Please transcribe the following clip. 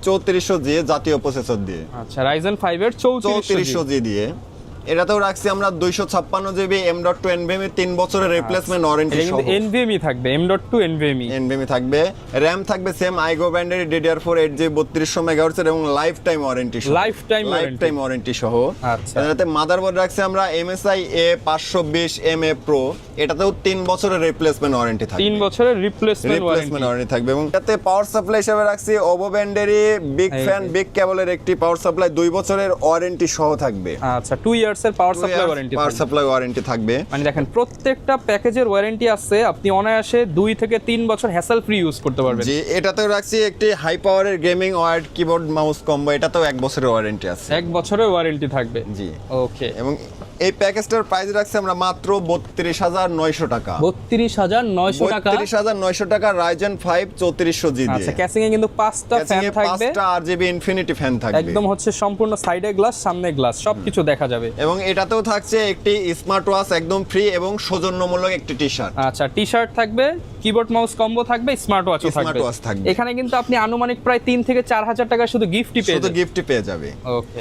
3400G জাতীয় processor দিয়ে। আচ্ছা Ryzen 5 এর 3400G দিয়ে। এটাতেও রাখছি আমরা 256GB M.2 NVMe 3 বছরের রিপ্লেসমেন্ট ওয়ারেন্টি সহ। কিন্তু NVMe থাকবে M.2 NVMe থাকবে, RAM থাকবে সেম আইগো ব্র্যান্ডের DDR4 8GB 3200 MHz এবং লাইফ টাইম ওয়ারেন্টি সহ। লাইফটাইম ওয়ারেন্টি সহ। আচ্ছা। এটাতে মাদারবোর্ড রাখছি আমরা MSI A520MA Pro, এটাতেও 3 বছরের রিপ্লেসমেন্ট ওয়ারেন্টি থাকবে। 3 বছরের রিপ্লেসমেন্ট ওয়ারেন্টি থাকবে। এবং এটাতে পাওয়ার সাপ্লাই হিসেবে রাখছি ওভো ব্র্যান্ডেরই বিগ ফ্যান বিগ কেবলের একটি পাওয়ার সাপ্লাই 2 বছরের ওয়ারেন্টি সহ থাকবে। আচ্ছা 2 ইয়ার্স এর পাওয়ার সাপ্লাই ওয়ারেন্টি থাকবে। মানে দেখেন প্রত্যেকটা প্যাকেজের ওয়ারেন্টি আছে, আপনি অনায়াসে 2 থেকে 3 বছর হ্যাসেল ফ্রি ইউজ করতে পারবেন। জি, এটাতেও রাখছি একটি হাই পাওয়ারের gaming wired keyboard mouse combo, এটাতেও 1 বছরের ওয়ারেন্টি আছে। 1 বছরের ওয়ারেন্টি থাকবে। জি ওকে। এবং এই প্যাকেজটার প্রাইস রাখছি আমরা মাত্র 32900 টাকা। 32900 টাকা। 32900 টাকা Ryzen 5 3400G দিয়ে। আচ্ছা ক্যাসিং এ কিন্তু 5টা ফ্যান থাকবে, 5টা RGB ইনফিনিটি ফ্যান থাকবে। একদম হচ্ছে সম্পূর্ণ সাইডে গ্লাস সামনে গ্লাস সবকিছু দেখা যাবে। এবং এটাতেও থাকছে একটি স্মার্ট ওয়াচ একদম ফ্রি এবং সৌজন্যমূলক একটি টি-শার্ট। আচ্ছা টি-শার্ট থাকবে, কিবোর্ড মাউস কম্বো থাকবে, স্মার্ট ওয়াচও থাকবে। থাকবে। এখানে কিন্তু আপনি আনুমানিক প্রায় 3 থেকে 4000 টাকা শুধু গিফটই পেয়ে যাবেন। পেয়ে যাবে। ওকে।